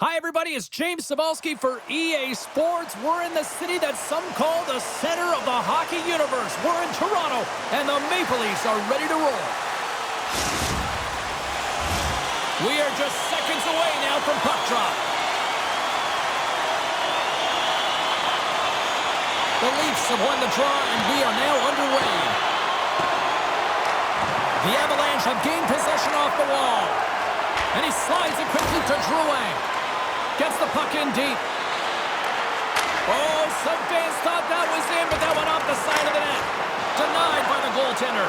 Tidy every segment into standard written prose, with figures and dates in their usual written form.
Hi, everybody. It's James Cybulski for EA Sports. We're in the city that some call the center of the hockey universe. We're in Toronto, and the Maple Leafs are ready to roll. We are just seconds away now from puck drop. The Leafs have won the draw, and we are now underway. The Avalanche have gained possession off the wall. And he slides it quickly to Drouin. Gets the puck in deep. Oh, some fans thought that was in, but that went off the side of the net. Denied by the goaltender.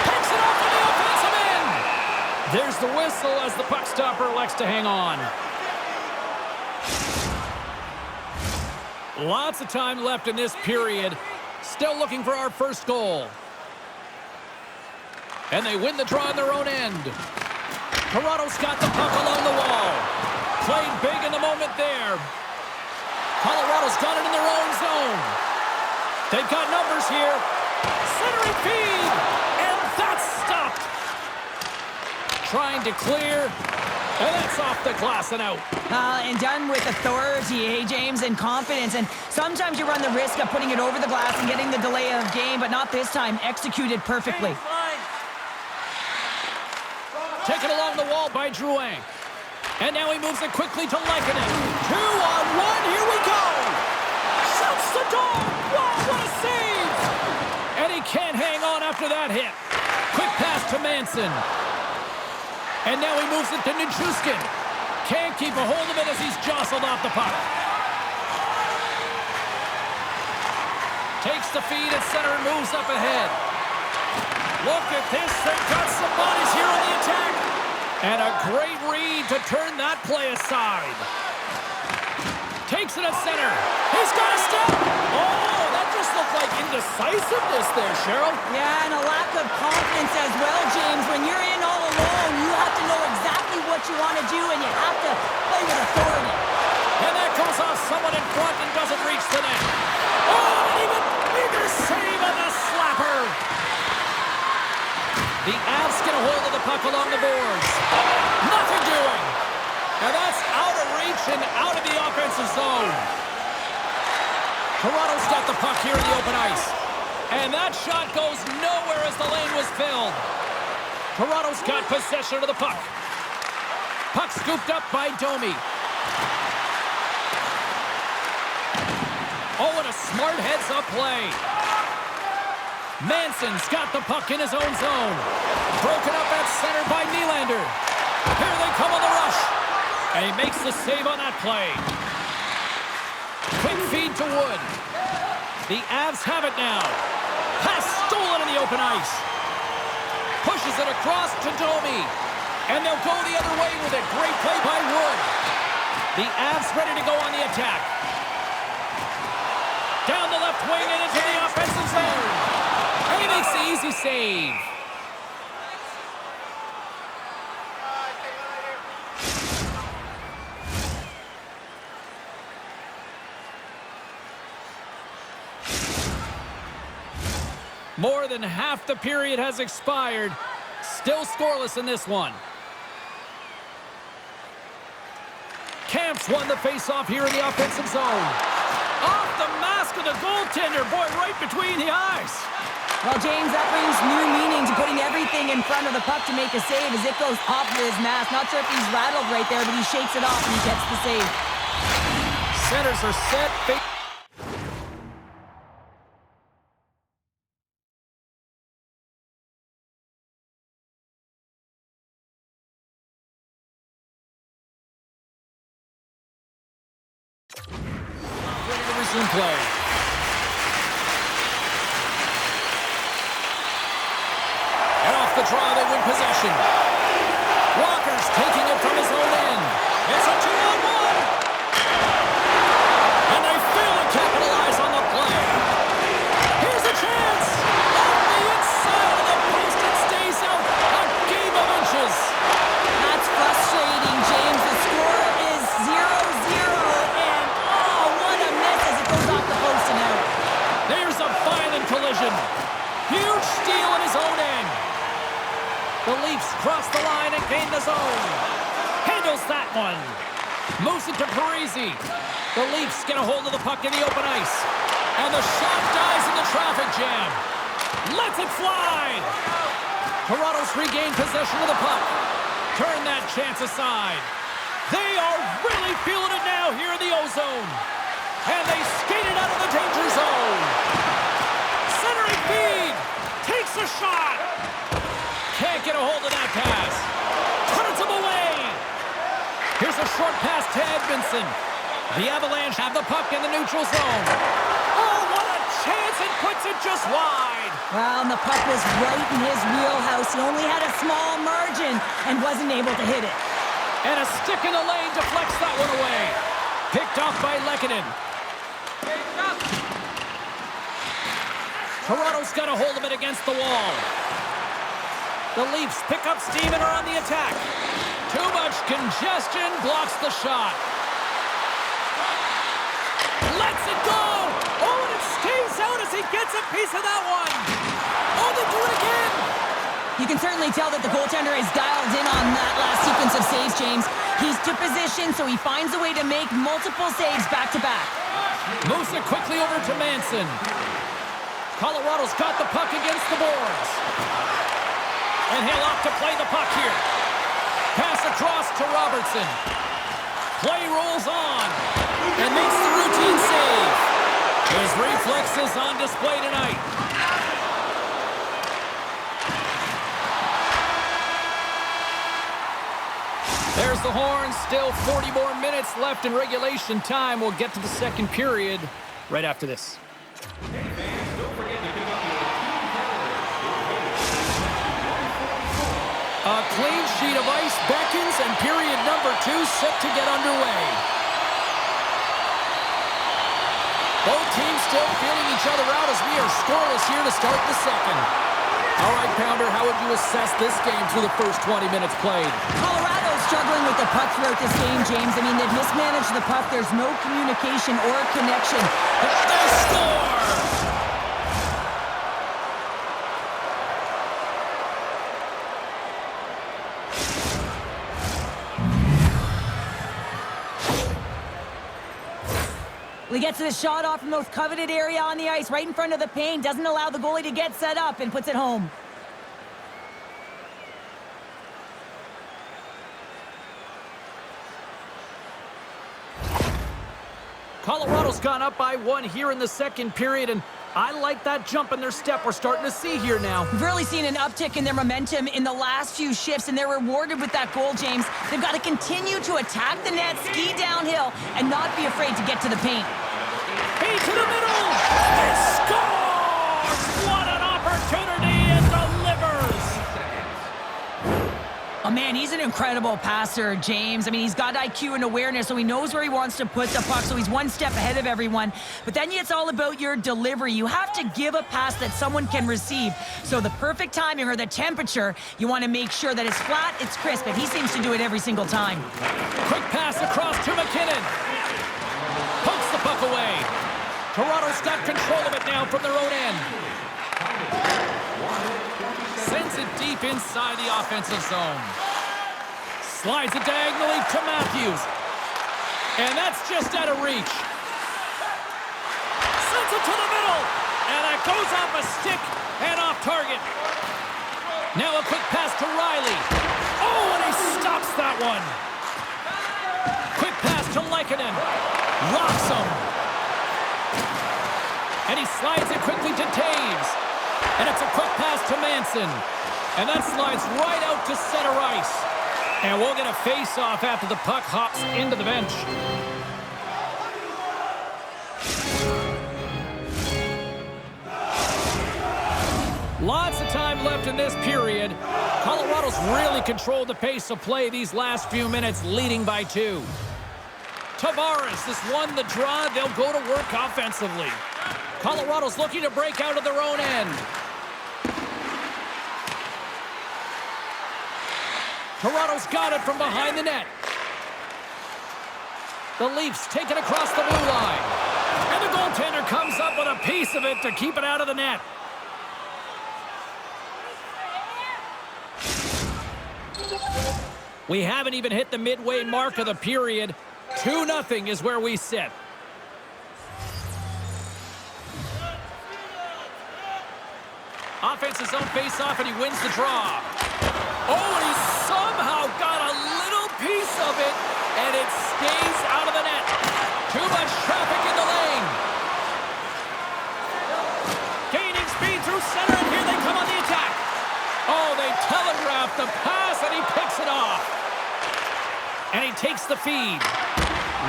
Picks it off for the offensive end. There's the whistle as the puck stopper elects to hang on. Lots of time left in this period. Still looking for our first goal. And they win the draw on their own end. Toronto's got the puck along the wall. Played big in the moment there. Colorado's got it in their own zone. They've got numbers here. Centering feed. And that's stopped. Trying to clear. And that's off the glass and out. And done with authority, hey, James, and confidence. And sometimes you run the risk of putting it over the glass and getting the delay of game, but not this time. Executed perfectly. Taken along the wall by Drouin. And now he moves it quickly to Lehkonen. 2-on-1, here we go! Shoots the goal! Wow, what a save! And he can't hang on after that hit. Quick pass to Manson. And now he moves it to Nichushkin. Can't keep a hold of it as he's jostled off the puck. Takes the feed at center and moves up ahead. Look at this, they've got some bodies here on the attack. And a great read to turn that play aside. Takes it at center. He's got a step. Oh, that just looked like indecisiveness there, Cheryl. Yeah, and a lack of confidence as well, James. When you're in all alone, you have to know exactly what you want to do, and you have to play with authority. And that goes off someone in front and doesn't reach the net. Oh, an even bigger save on the slapper. The Avs get a hold of the puck along the boards. Nothing doing. And that's out of reach and out of the offensive zone. Toronto's got the puck here in the open ice. And that shot goes nowhere as the lane was filled. Toronto's got possession of the puck. Puck scooped up by Domi. Oh, and a smart heads-up play. Manson's got the puck in his own zone. Broken up at center by Nylander. Here they come on the rush. And he makes the save on that play. Quick feed to Wood. The Avs have it now. Pass stolen in the open ice. Pushes it across to Domi. And they'll go the other way with it. Great play by Wood. The Avs ready to go on the attack. Down the left wing and into the offensive zone. And he makes the easy save. More than half the period has expired. Still scoreless in this one. Camps won the face-off here in the offensive zone. Off the mask of the goaltender. Boy, right between the eyes. Well, James, that brings new meaning to putting everything in front of the puck to make a save as it goes off of his mask. Not sure if he's rattled right there, but he shakes it off and he gets the save. Centers are set. Ready to resume play. And off the draw, they win possession. Walker's taking it from his own end. It's a 2-on-1. And they fail to capitalize on the play. Here's a chance. On the inside of the post, it stays out. A game of inches. That's frustrating, James. The score is 0-0, and oh, what a miss as it goes off the post and out. There's a violent collision. Huge steal in his own end. The Leafs cross the line and gain the zone. Handles that one. Moves it to Parisi. The Leafs get a hold of the puck in the open ice. And the shot dies in the traffic jam. Lets it fly. Toronto's regained possession of the puck. Turn that chance aside. They are really feeling it now here in the O-Zone. And they skate it out of the danger zone. Centering feed. Takes a shot. Can't get a hold of that pass. Turns him away. Here's a short pass to Edmondson. The Avalanche have the puck in the neutral zone. Oh, what a chance, and puts it just wide. Well, and the puck was right in his wheelhouse. He only had a small margin and wasn't able to hit it. And a stick in the lane deflects that one away. Picked off by Lehkonen. Toronto's got a hold of it against the wall. The Leafs pick up steam and are on the attack. Too much congestion blocks the shot. Lets it go! Oh, and it stays out as he gets a piece of that one. Oh, they do it again! You can certainly tell that the goaltender is dialed in on that last sequence of saves, James. He's to position, so he finds a way to make multiple saves back-to-back. Moves it quickly over to Manson. Colorado's got the puck against the boards. And he'll opt to play the puck here. Pass across to Robertson. Play rolls on. And makes the routine save. His reflexes on display tonight. There's the horn. Still 40 more minutes left in regulation time. We'll get to the second period right after this. A clean sheet of ice beckons, and period number 2 set to get underway. Both teams still feeling each other out as we are scoreless here to start the second. All right, Pounder, how would you assess this game through the first 20 minutes played? Colorado's struggling with the puck throughout this game, James. I mean, they've mismanaged the puck. There's no communication or connection. They score! He gets the shot off the most coveted area on the ice, right in front of the paint. Doesn't allow the goalie to get set up and puts it home. Colorado's gone up by 1 here in the second period, and I like that jump in their step we're starting to see here now. We've really seen an uptick in their momentum in the last few shifts, and they're rewarded with that goal, James. They've got to continue to attack the net, ski downhill, and not be afraid to get to the paint. Feed to the middle! It scores! What an opportunity, and delivers! Oh, man, he's an incredible passer, James. I mean, he's got IQ and awareness, so he knows where he wants to put the puck, so he's one step ahead of everyone. But then it's all about your delivery. You have to give a pass that someone can receive. So the perfect timing or the temperature, you want to make sure that it's flat, it's crisp, and he seems to do it every single time. Quick pass across to McKinnon. Pokes the puck away. Toronto's got control of it now from their own end. Sends it deep inside the offensive zone. Slides it diagonally to Matthews. And that's just out of reach. Sends it to the middle. And it goes off a stick and off target. Now a quick pass to Riley. Oh, and he stops that one. Quick pass to Lehkonen. Rocks him. And he slides it quickly to Taves. And it's a quick pass to Manson. And that slides right out to center ice. And we'll get a face-off after the puck hops into the bench. Lots of time left in this period. Colorado's really controlled the pace of play these last few minutes, leading by 2. Tavares has won the draw. They'll go to work offensively. Colorado's looking to break out of their own end. Toronto's got it from behind the net. The Leafs take it across the blue line. And the goaltender comes up with a piece of it to keep it out of the net. We haven't even hit the midway mark of the period. 2-0 is where we sit. Offense's own face-off, and he wins the draw. Oh, and he somehow got a little piece of it, and it stays out of the net. Too much traffic in the lane. Gaining speed through center, and here they come on the attack. Oh, they telegraph the pass, and he picks it off. And he takes the feed.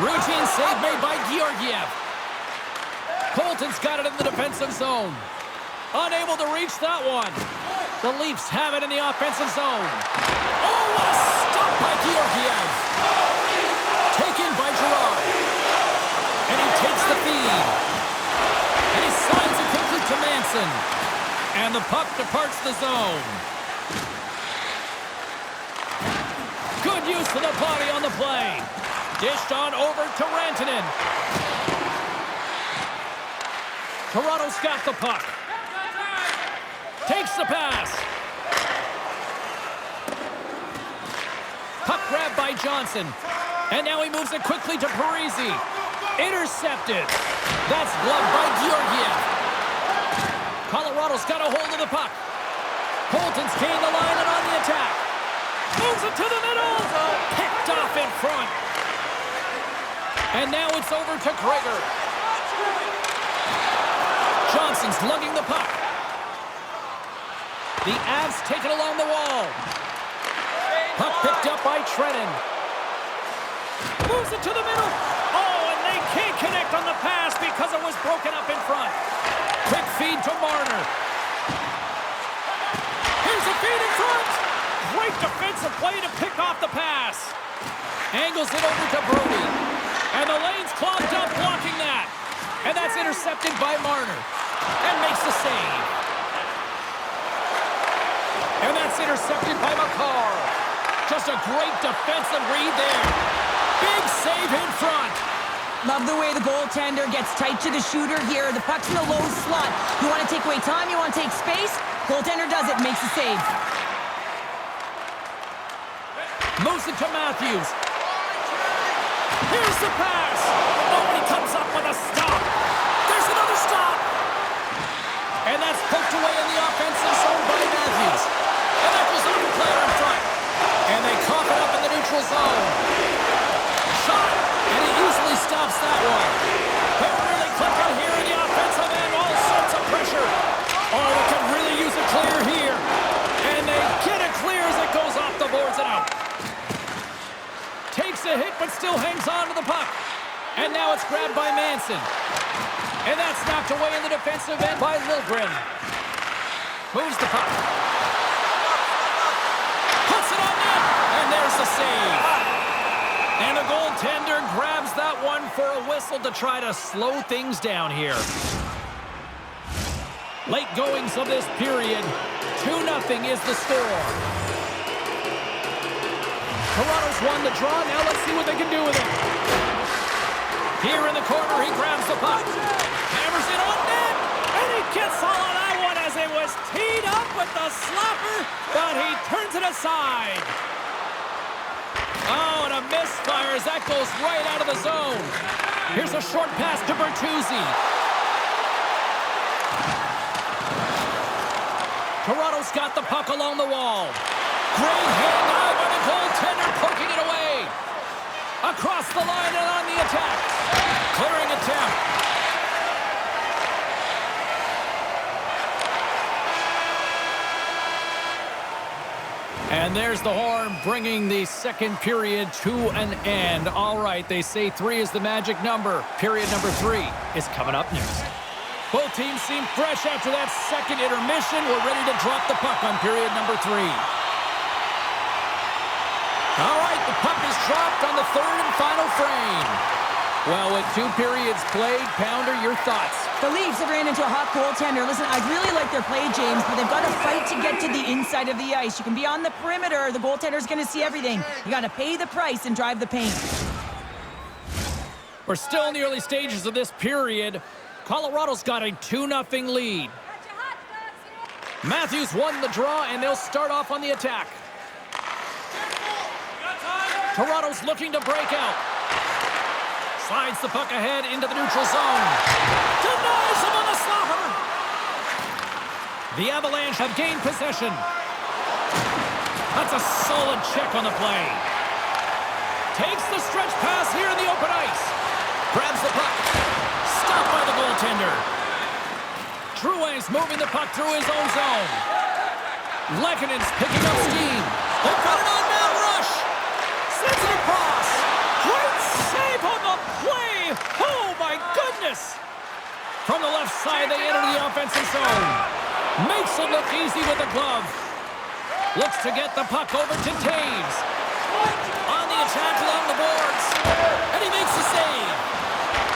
Routine save made by Georgiev. Colton's got it in the defensive zone. Unable to reach that one. The Leafs have it in the offensive zone. Oh, what a stop by Georgiev. Taken by Girard. And he takes the feed. And he slides it quickly to Manson. And the puck departs the zone. Good use of the body on the play. Dished on over to Rantanen. Toronto's got the puck. Takes the pass. Puck grabbed by Johnson. And now he moves it quickly to Parise. Intercepted. That's gloved by Georgiev. Colorado's got a hold of the puck. Colton's gained the line and on the attack. Moves it to the middle. Picked off in front. And now it's over to Gregor. Johnson's lugging the puck. The Avs take it along the wall. Puck picked up by Trennan. Moves it to the middle. Oh, and they can't connect on the pass because it was broken up in front. Quick feed to Marner. Here's a feed in front. Great defensive play to pick off the pass. Angles it over to Brody. And the lane's clogged up blocking that. And that's intercepted by Marner. And makes the save. And that's intercepted by Makar. Just a great defensive read there. Big save in front. Love the way the goaltender gets tight to the shooter here. The puck's in the low slot. You want to take away time, you want to take space. Goaltender does it, makes the save. Moves it to Matthews. Here's the pass. Nobody comes up with a stop. There's another stop. And that's poked away in the offensive zone by Matthews. And that goes off the player in front. And they cough it up in the neutral zone. Shot. And he easily stops that one. They're really clicking here in the offensive end. All sorts of pressure. Oh, they can really use a clear here. And they get it clear as it goes off the boards and out. Takes a hit, but still hangs on to the puck. And now it's grabbed by Manson. And that's knocked away in the defensive end by Liljegren. Moves the puck. Puts it on net. And there's the save. And the goaltender grabs that one for a whistle to try to slow things down here. Late goings of this period. 2-0 is the score. Toronto's won the draw. Now let's see what they can do with it. Here in the corner, he grabs the puck. Hammers it on net. And he gets all of that one as it was teed up with the slapper. But he turns it aside. Oh, and a misfire as that goes right out of the zone. Here's a short pass to Bertuzzi. Toronto's got the puck along the wall. Great hand eye by the goaltender, poking it away. Across the line and on the attack. Clearing attempt. And there's the horn, bringing the second period to an end. All right, they say 3 is the magic number. Period number 3 is coming up next. Both teams seem fresh after that second intermission. We're ready to drop the puck on period number 3. All right, the puck is dropped on the third and final frame. Well, with 2 periods played, Pounder, your thoughts? The Leafs have ran into a hot goaltender. Listen, I really like their play, James, but they've got to fight to get to the inside of the ice. You can be on the perimeter. The goaltender's going to see everything. You got to pay the price and drive the paint. We're still in the early stages of this period. Colorado's got a 2-0 lead. Matthews won the draw, and they'll start off on the attack. Toronto's looking to break out. Slides the puck ahead into the neutral zone. Denies him on the slapper. The Avalanche have gained possession. That's a solid check on the play. Takes the stretch pass here in the open ice. Grabs the puck. Stopped by the goaltender. Drouin's moving the puck through his own zone. Lekkonen's picking up steam. They've got an on-man rush. Sends it across. Great save on the play. Oh, my goodness. From the left side, they enter the offensive zone. Makes it look easy with the glove. Looks to get the puck over to Taves. On the attack along the boards. And he makes the save.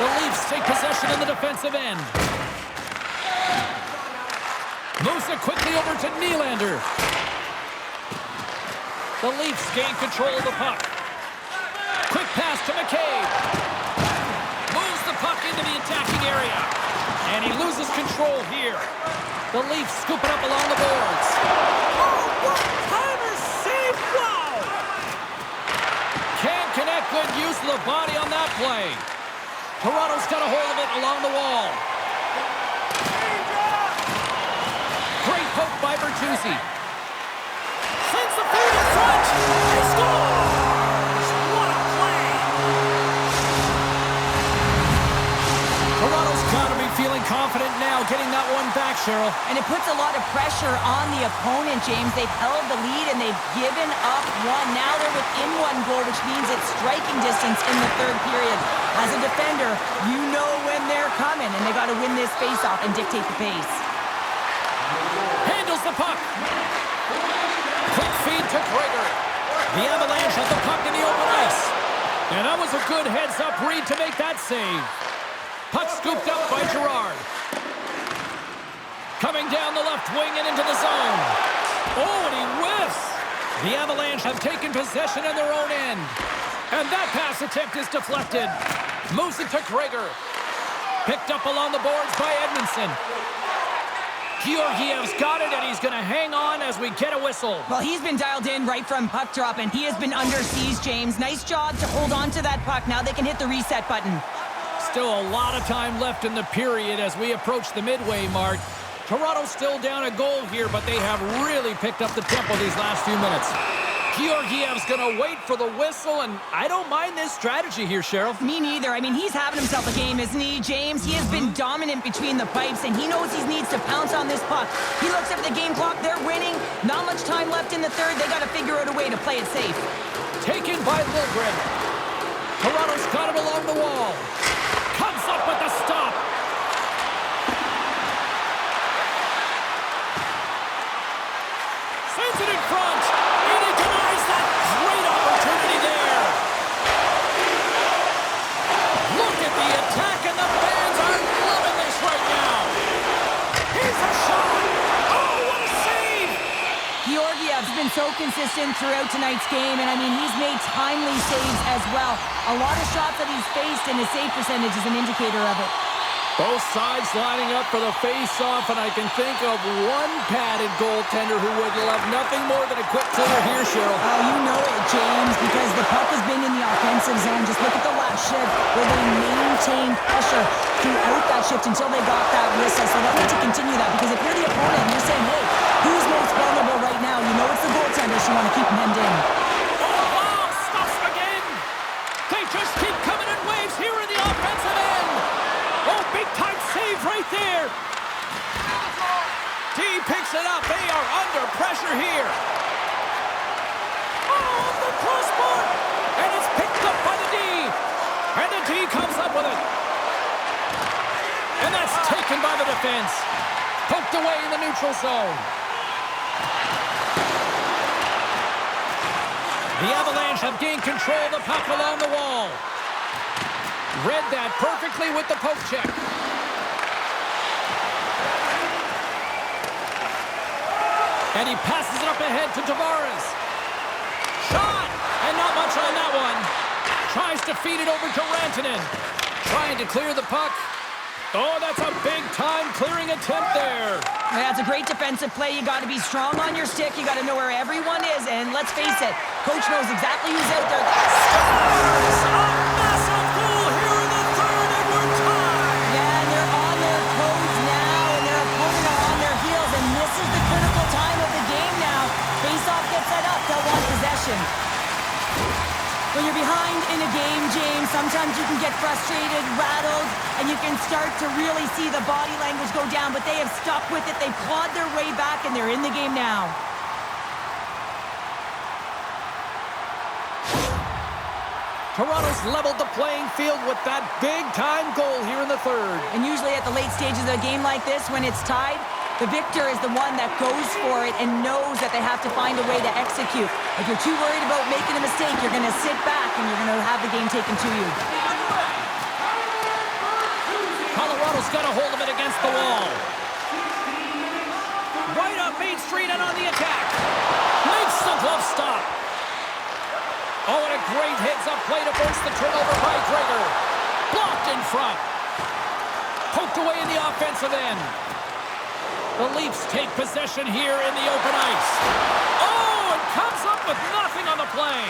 The Leafs take possession in the defensive end. Moves it quickly over to Nylander. The Leafs gain control of the puck. Quick pass to McCabe. Moves the puck into the attacking area. And he loses control here. The Leafs scoop it up along the boards. Oh, one-timer save! Wow! Can't connect. Good use of the body on that play. Toronto's got a hold of it along the wall. Great poke by Bertuzzi. Sends the feed in front. He scores! What a play! Toronto's got to be feeling confident now, getting that one back, Cheryl. And it puts a lot of pressure on the opponent, James. They've held the lead and they've given up one. Now they're within one goal, which means it's striking distance in the third period. As a defender, you know when they're coming, and they got to win this faceoff and dictate the pace. Handles the puck. Quick feed to Gregor. The Avalanche has the puck in the open ice. And that was a good heads-up read to make that save. Puck scooped up by Girard. Coming down the left wing and into the zone. Oh, and he whiffs. The Avalanche have taken possession in their own end. And that pass attempt is deflected. Moves it to Gregor. Picked up along the boards by Edmondson. Georgiev's got it, and he's going to hang on as we get a whistle. Well, he's been dialed in right from puck drop, and he has been under siege, James. Nice job to hold on to that puck. Now they can hit the reset button. Still a lot of time left in the period as we approach the midway mark. Toronto's still down a goal here, but they have really picked up the tempo these last few minutes. Georgiev's going to wait for the whistle, and I don't mind this strategy here, Cheryl. Me neither. I mean, he's having himself a game, isn't he, James? He has been dominant between the pipes, and he knows he needs to pounce on this puck. He looks at the game clock. They're winning. Not much time left in the third. They got to figure out a way to play it safe. Taken by Liljegren. Toronto's got it along the wall. Comes up with the stop. Sends it in front. And he denies that great opportunity there. Look at the attack, and the fans are loving this right now. Here's a shot. Oh, what a save. Georgiev's been so consistent throughout tonight's game, and I mean, he's made timely saves as well. A lot of shots that he's faced, and his save percentage is an indicator of it. Both sides lining up for the face-off, and I can think of one padded goaltender who would love nothing more than a quick clear here, Cheryl. Oh, you know it, James, because the puck has been in the offensive zone. Just look at the last shift where they maintained pressure throughout that shift until they got that whistle. So they'll need to continue that, because if you're the opponent and you're saying, hey, who's most vulnerable right now? You know it's the goaltender, so you want to keep them hemmed in. Oh, wow, stops again. They just keep coming in waves here in the offensive end. Oh, big-time save right there. D picks it up. They are under pressure here. Oh, the crossbar. And it's picked up by the D. And the D comes up with it. And that's taken by the defense. Poked away in the neutral zone. The Avalanche have gained control of the puck along the wall. Read that perfectly with the poke check. And he passes it up ahead to Tavares. Shot! And not much on that one. Tries to feed it over to Rantanen. Trying to clear the puck. Oh, that's a big-time clearing attempt there. Yeah, it's a great defensive play. You got to be strong on your stick. You got to know where everyone is. And let's face it, coach knows exactly who's out there. When you're behind in a game, James, sometimes you can get frustrated, rattled, and you can start to really see the body language go down, but they have stuck with it. They've clawed their way back, and they're in the game now. Toronto's leveled the playing field with that big-time goal here in the third. And usually at the late stages of a game like this, when it's tied, the victor is the one that goes for it and knows that they have to find a way to execute. If you're too worried about making a mistake, you're going to sit back and you're going to have the game taken to you. Colorado's got a hold of it against the wall. Right up Main Street and on the attack. Makes the glove stop. Oh, and a great heads-up play to force the turnover by Gregor. Blocked in front. Poked away in the offensive end. The Leafs take possession here in the open ice. Oh, and comes up with nothing on the play.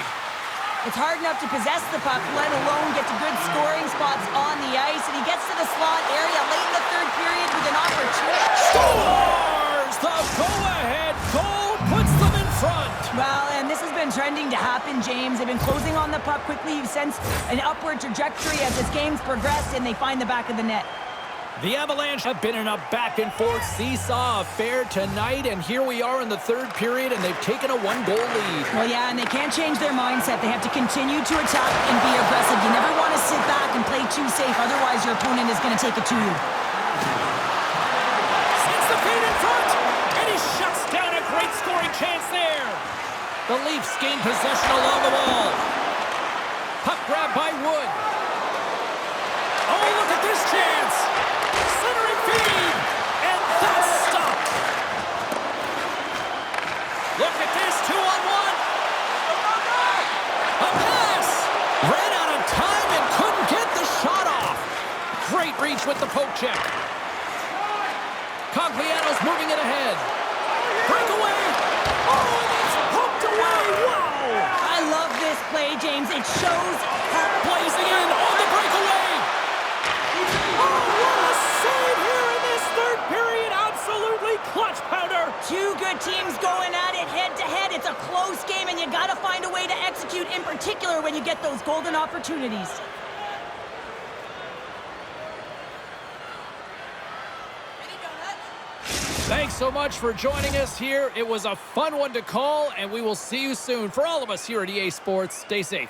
It's hard enough to possess the puck, let alone get to good scoring spots on the ice. And he gets to the slot area late in the third period with an opportunity. Scores! The go-ahead goal puts them in front. Well, and this has been trending to happen, James. They've been closing on the puck quickly. You've sensed an upward trajectory as this game's progressed, and they find the back of the net. The Avalanche have been in a back-and-forth seesaw affair tonight, and here we are in the third period, and they've taken a one-goal lead. Well, yeah, and they can't change their mindset. They have to continue to attack and be aggressive. You never want to sit back and play too safe, otherwise your opponent is going to take it to you. Sends the feed in front, and he shuts down a great scoring chance there. The Leafs gain possession along the wall. Puck grab by Wood. Oh, look at this chance. Centering feed, and that's stopped. Look at this, 2-on-1. A pass. Ran out of time and couldn't get the shot off. Great reach with the poke check. Cogliano's moving it ahead. Breakaway. Oh, and it's poked away. Wow. I love this play, James. It shows how... Blazing in on the breakaway. Oh, what a save here in this third period. Absolutely clutch powder. Two good teams going at it head-to-head. It's a close game, and you got to find a way to execute, in particular when you get those golden opportunities. Thanks so much for joining us here. It was a fun one to call, and we will see you soon. For all of us here at EA Sports, stay safe.